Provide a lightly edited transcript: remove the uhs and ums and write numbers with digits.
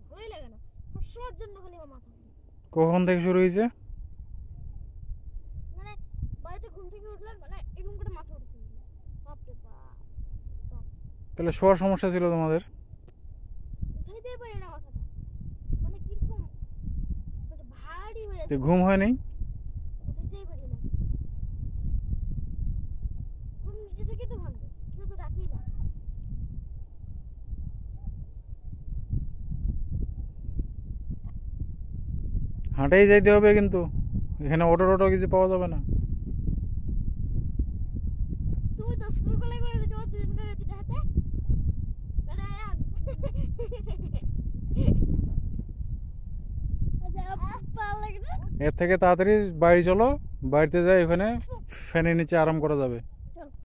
ভালোই লাগে না, সবসময়ের জন্য খালি আমার মাথা। কখন থেকে শুরু হয়েছে? মানে বাড়িতে ঘুম থেকে উঠলাম, মানে এরকম করে মাথা উঠেছে। বাপরে বাপ, তাহলে শোয়ার সমস্যা ছিল তোমাদের? উঠাইতেই পারি না মাথাটা, মানে কিরকম ভারী হয়ে আছে, ঘুম হয়নি? উঠাইতেই পারি না। ঘুম নিচে থেকে তো ভাঙবে, কেউ তো ডাকেই না। হাঁটেই যাইতে হবে কিন্তু, এখানে অটো টোটো কিছু পাওয়া যাবে না। তুমি তো স্কুল কলেজ করে যাও দুজন করে দুটো হাতে এর থেকে তাড়াতাড়ি বাড়ি চলো, বাড়িতে যাই, ওখানে ফ্যানের নিচে আরাম করা যাবে।